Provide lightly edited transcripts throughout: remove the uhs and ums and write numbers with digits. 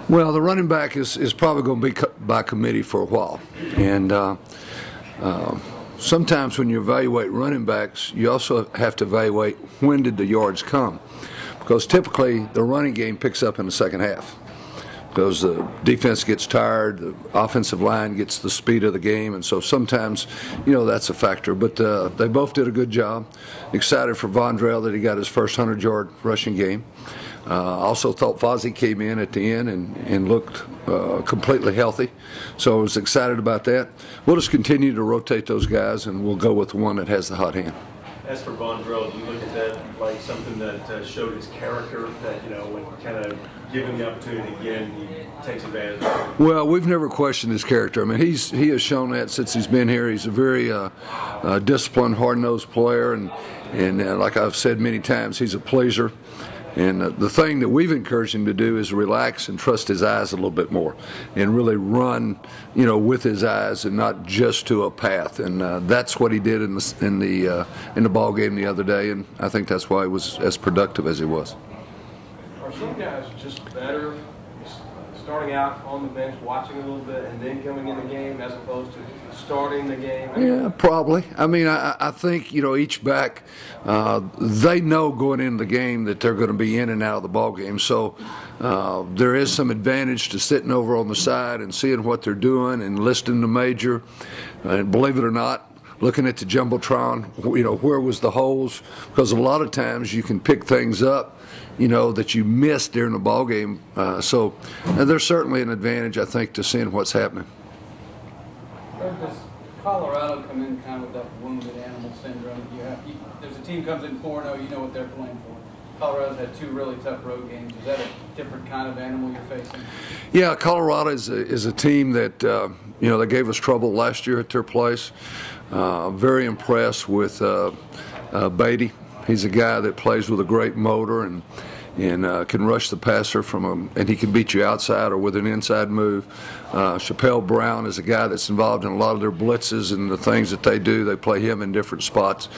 Well, the running back is probably going to be by committee for a while. And sometimes when you evaluate running backs, you also have to evaluate when did the yards come. Because typically the running game picks up in the second half. Because the defense gets tired, the offensive line gets the speed of the game, and so sometimes, that's a factor. But they both did a good job. Excited for Vondrell that he got his first 100-yard rushing game. Also thought Fozzie came in at the end and looked completely healthy. So I was excited about that. We'll just continue to rotate those guys, and we'll go with the one that has the hot hand. As for Vondrell, do you look at that like something that showed his character, that, when kind of given the opportunity again, he takes advantage of it? Well, we've never questioned his character. I mean, he has shown that since he's been here. He's a very disciplined, hard-nosed player, and like I've said many times, he's a pleaser. And the thing that we've encouraged him to do is relax and trust his eyes a little bit more, and really run, with his eyes and not just to a path. And that's what he did in the ball game the other day. And I think that's why he was as productive as he was. Are some guys just better starting out on the bench, watching a little bit, and then coming in the game as opposed to starting the game? Yeah, probably. I mean, I think, each back, they know going into the game that they're going to be in and out of the ball game. So there is some advantage to sitting over on the side and seeing what they're doing and listening to Major. And believe it or not, looking at the Jumbotron, where was the holes? Because a lot of times you can pick things up, that you missed during the ball game. So there's certainly an advantage, I think, to seeing what's happening. Does Colorado come in kind of with that wounded animal syndrome? There's a team comes in 4-0, you know what they're playing for. Colorado's had two really tough road games. Is that a different kind of animal you're facing? Yeah, Colorado is a team that, they gave us trouble last year at their place. Very impressed with Beatty. He's a guy that plays with a great motor and can rush the passer and he can beat you outside or with an inside move. Chappelle Brown is a guy that's involved in a lot of their blitzes and the things that they do. They play him in different spots,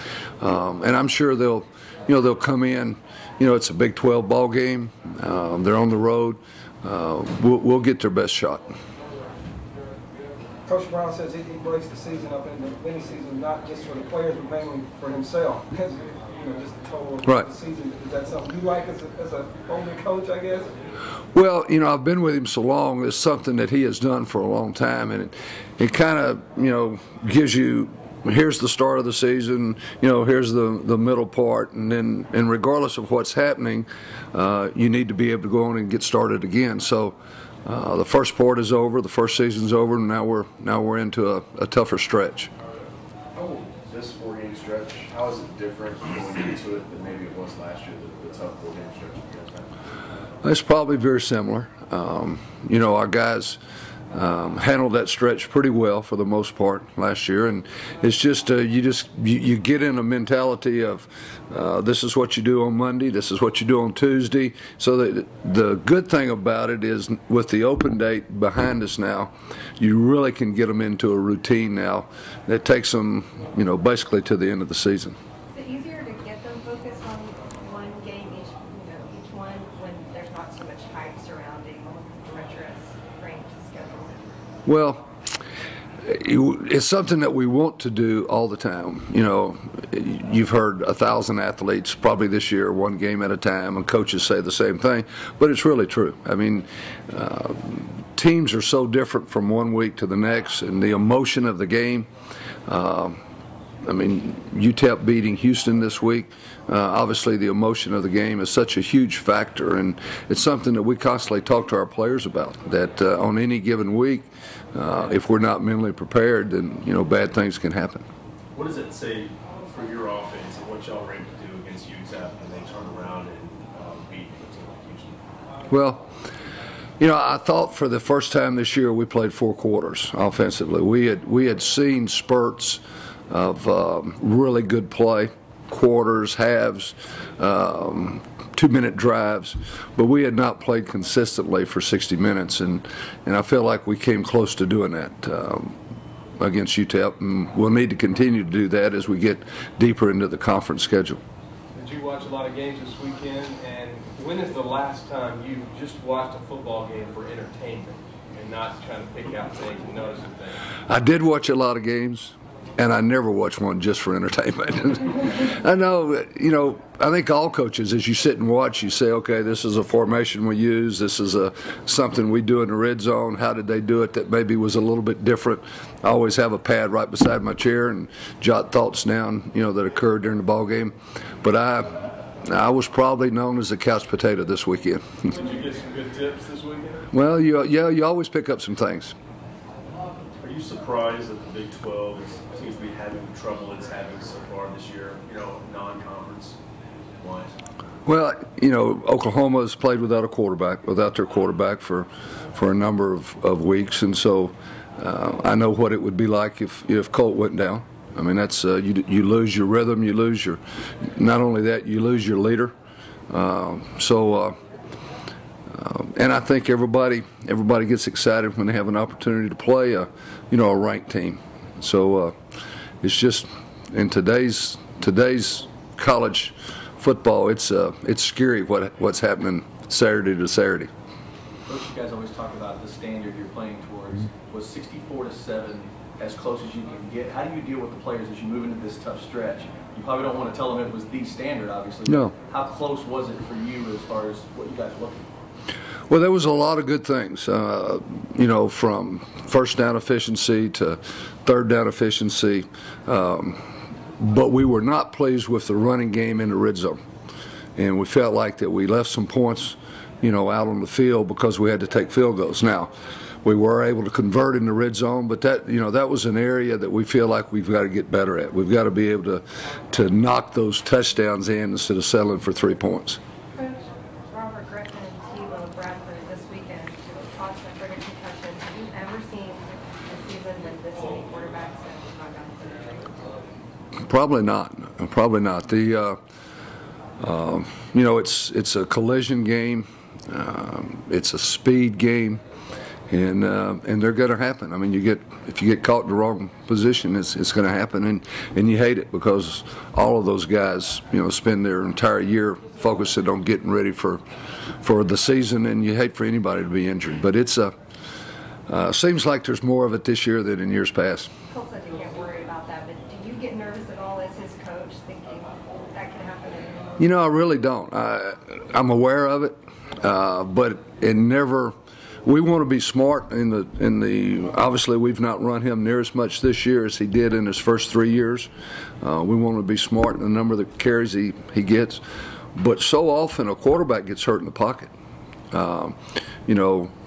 and I'm sure they'll come in. It's a Big 12 ball game. They're on the road. We'll get their best shot. Coach Brown says he breaks the season up into mini season, not just for the players, but mainly for himself. Because just the total of the season. Is that something you like as a older coach, I guess? Well, I've been with him so long. It's something that he has done for a long time, and it kind of, gives you, here's the start of the season, here's the middle part, and regardless of what's happening, you need to be able to go on and get started again. So the first part is over, the first season's over, and now we're into a tougher stretch. This 4-game stretch, how is it different going into it than maybe it was last year, the tough 4-game stretch you guys had? It's probably very similar. Our guys handled that stretch pretty well for the most part last year, and it's just you get in a mentality of this is what you do on Monday, this is what you do on Tuesday. So the good thing about it is with the open date behind us now, you really can get them into a routine now that takes them basically to the end of the season. Is it easier to get them focused on one game each one when there's not so much hype surrounding the treacherous range schedule? Well, it's something that we want to do all the time. You've heard 1,000 athletes probably this year, one game at a time, and coaches say the same thing, but it's really true. I mean, teams are so different from one week to the next, and the emotion of the game. UTEP beating Houston this week, obviously the emotion of the game is such a huge factor, and it's something that we constantly talk to our players about, that on any given week, if we're not mentally prepared, then bad things can happen. What does it say for your offense and what y'all were able to do against UTEP and they turn around and beat a team like Houston? Well, I thought for the first time this year we played 4 quarters offensively. We had seen spurts of really good play, quarters, halves, 2-minute drives, but we had not played consistently for 60 minutes, and I feel like we came close to doing that against UTEP, and we'll need to continue to do that as we get deeper into the conference schedule. Did you watch a lot of games this weekend, and When is the last time you just watched a football game for entertainment and not trying to pick out things and noticing things? I did watch a lot of games, and I never watch one just for entertainment. I know, I think all coaches, as you sit and watch, you say, okay, this is a formation we use. This is something we do in the red zone. How did they do it that maybe was a little bit different? I always have a pad right beside my chair and jot thoughts down, that occurred during the ball game. But I was probably known as a couch potato this weekend. Did you get some good tips this weekend? Well, you always pick up some things. Are you surprised that the Big 12 seems to be having the trouble it's having so far this year, non-conference wise? Well, Oklahoma has played without their quarterback for a number of weeks, and so I know what it would be like if Colt went down. I mean, that's you lose your rhythm, you lose your. Not only that, you lose your leader. And I think everybody gets excited when they have an opportunity to play a ranked team. So it's just in today's college football, it's scary what's happening Saturday to Saturday. Coach, you guys always talk about the standard you're playing towards. Was 64-7 as close as you can get? How do you deal with the players as you move into this tough stretch? You probably don't want to tell them it was the standard, obviously. No. How close was it for you as far as what you guys were looking for? Well, there was a lot of good things, from first down efficiency to third down efficiency, but we were not pleased with the running game in the red zone, and we felt like that we left some points, out on the field because we had to take field goals. Now, we were able to convert in the red zone, but that was an area that we feel like we've got to get better at. We've got to be able to knock those touchdowns in instead of settling for 3 points. Coach, Robert Griffin, Tebow, Bradford this weekend, caused a trigger concussion. Have you ever seen a season with this many quarterbacks have gone down with injury? Probably not. Probably not. It's a collision game. It's a speed game. And they're going to happen. I mean, if you get caught in the wrong position, it's going to happen, and you hate it because all of those guys, spend their entire year focusing on getting ready for the season, and you hate for anybody to be injured. But it's seems like there's more of it this year than in years past. Colt said you get worried about that, but do you get nervous at all as his coach, thinking that could happen? I really don't. I'm aware of it, but it never. We want to be smart in the. Obviously, we've not run him near as much this year as he did in his first 3 years. We want to be smart in the number of the carries he gets. But so often a quarterback gets hurt in the pocket.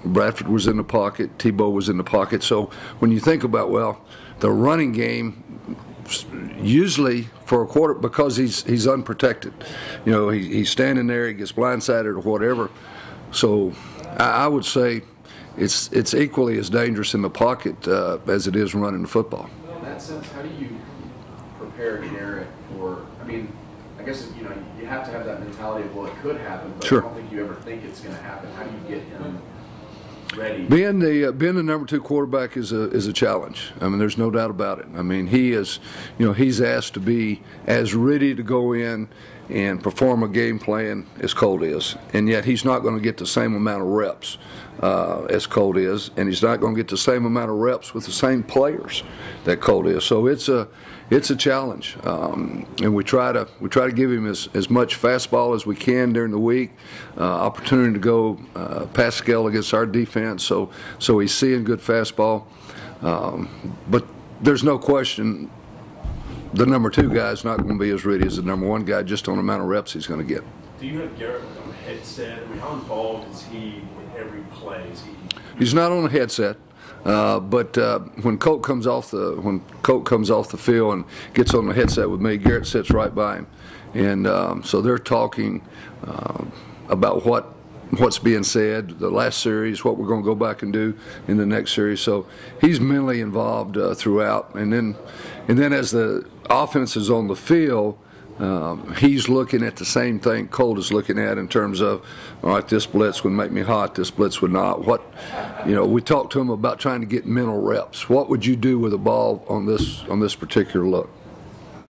Bradford was in the pocket, Tebow was in the pocket. So when you think about, the running game, usually for a quarter, because he's unprotected. He's standing there, he gets blindsided or whatever. So I would say it's equally as dangerous in the pocket as it is running the football. In that sense, how do you prepare Garrett for? I mean, I guess you have to have that mentality of it could happen, but Sure. I don't think you ever think it's going to happen. How do you get him ready? Being the number 2 quarterback is a challenge. I mean, there's no doubt about it. I mean, he is, he's asked to be as ready to go in and perform a game plan as Colt is, and yet he's not going to get the same amount of reps as Colt is, and he's not going to get the same amount of reps with the same players that Colt is. So it's a challenge, and we try to give him as much fastball as we can during the week, opportunity to go pass scale against our defense, so he's seeing good fastball, but there's no question. The number 2 guy is not going to be as ready as the number 1 guy just on the amount of reps he's going to get. Do you have Garrett on a headset? I mean, how involved is he with every play? He's not on a headset, but when Colt comes off the field and gets on the headset with me, Garrett sits right by him, and so they're talking about what's being said, the last series, what we're going to go back and do in the next series. So he's mentally involved throughout, and then as the offense is on the field, he's looking at the same thing Colt is looking at in terms of, all right, this blitz would make me hot, this blitz would not. We talked to him about trying to get mental reps. What would you do with a ball on this particular look?